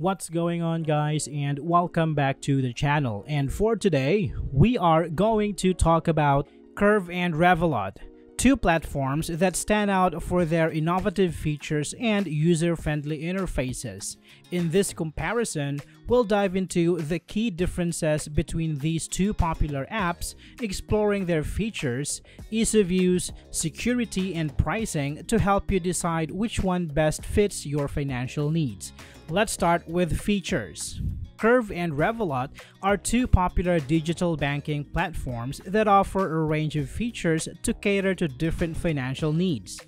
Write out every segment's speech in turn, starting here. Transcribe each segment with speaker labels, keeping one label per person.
Speaker 1: What's going on, guys, and welcome back to the channel. And for today, we are going to talk about Curve and Revolut, two platforms that stand out for their innovative features and user-friendly interfaces. In this comparison, we'll dive into the key differences between these two popular apps, exploring their features, ease of use, security, and pricing to help you decide which one best fits your financial needs. Let's start with features. Curve and Revolut are two popular digital banking platforms that offer a range of features to cater to different financial needs.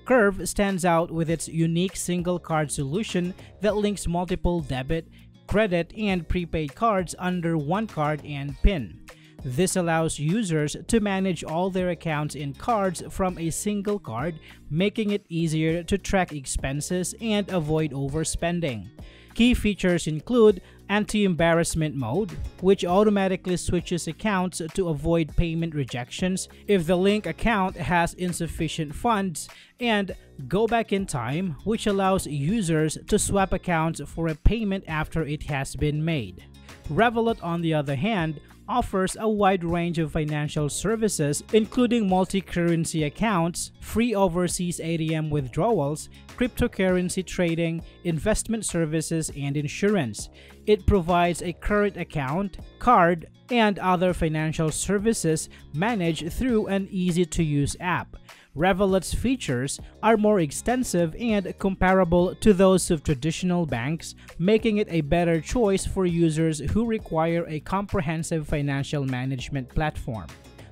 Speaker 1: Curve stands out with its unique single card solution that links multiple debit, credit, and prepaid cards under one card and PIN. This allows users to manage all their accounts and cards from a single card, making it easier to track expenses and avoid overspending. Key features include anti-embarrassment mode, which automatically switches accounts to avoid payment rejections if the linked account has insufficient funds, and go back in time, which allows users to swap accounts for a payment after it has been made. Revolut, on the other hand, offers a wide range of financial services, including multi-currency accounts, free overseas ATM withdrawals, cryptocurrency trading, investment services, and insurance. It provides a current account, card, and other financial services managed through an easy-to-use app. Revolut's features are more extensive and comparable to those of traditional banks, making it a better choice for users who require a comprehensive financial management platform.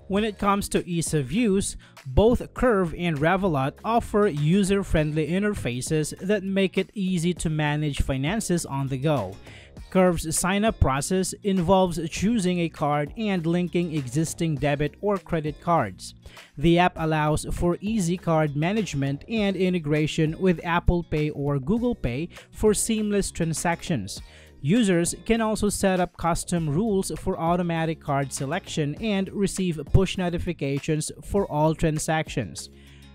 Speaker 1: When it comes to ease of use, both Curve and Revolut offer user-friendly interfaces that make it easy to manage finances on the go. Curve's sign-up process involves choosing a card and linking existing debit or credit cards. The app allows for easy card management and integration with Apple Pay or Google Pay for seamless transactions. Users can also set up custom rules for automatic card selection and receive push notifications for all transactions.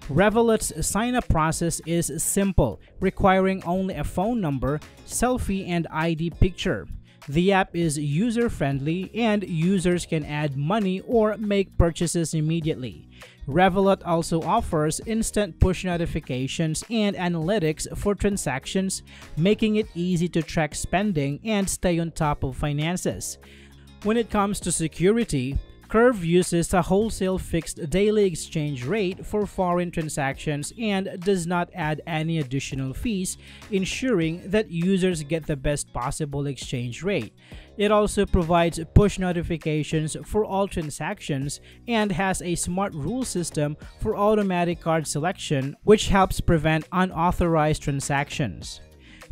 Speaker 1: Revolut's sign-up process is simple, requiring only a phone number, selfie, and ID picture. The app is user-friendly and users can add money or make purchases immediately. Revolut also offers instant push notifications and analytics for transactions, making it easy to track spending and stay on top of finances. When it comes to security, Curve uses a wholesale fixed daily exchange rate for foreign transactions and does not add any additional fees, ensuring that users get the best possible exchange rate. It also provides push notifications for all transactions and has a smart rule system for automatic card selection, which helps prevent unauthorized transactions.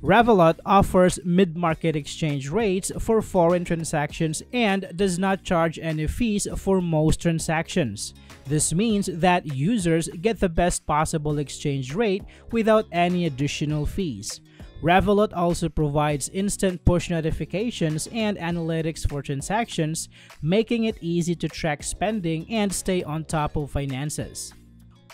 Speaker 1: Revolut offers mid-market exchange rates for foreign transactions and does not charge any fees for most transactions. This means that users get the best possible exchange rate without any additional fees. Revolut also provides instant push notifications and analytics for transactions, making it easy to track spending and stay on top of finances.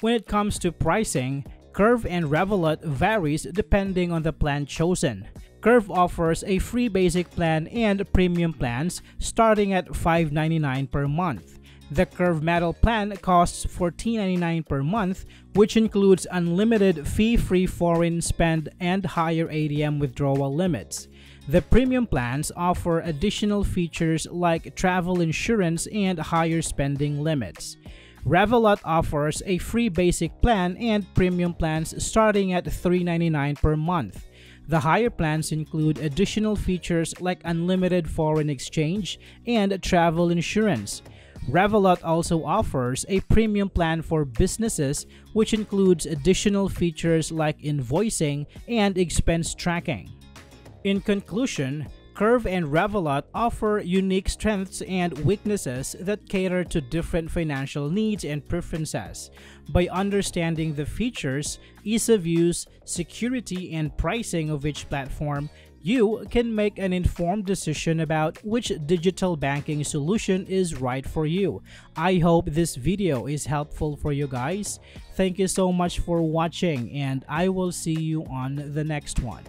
Speaker 1: When it comes to pricing, Curve and Revolut varies depending on the plan chosen. Curve offers a free basic plan and premium plans starting at $5.99 per month. The Curve Metal plan costs $14.99 per month, which includes unlimited fee-free foreign spend and higher ATM withdrawal limits. The premium plans offer additional features like travel insurance and higher spending limits. Revolut offers a free basic plan and premium plans starting at $3.99 per month. The higher plans include additional features like unlimited foreign exchange and travel insurance. Revolut also offers a premium plan for businesses, which includes additional features like invoicing and expense tracking. In conclusion, Curve and Revolut offer unique strengths and weaknesses that cater to different financial needs and preferences. By understanding the features, ease of use, security, and pricing of each platform, you can make an informed decision about which digital banking solution is right for you. I hope this video is helpful for you guys. Thank you so much for watching, and I will see you on the next one.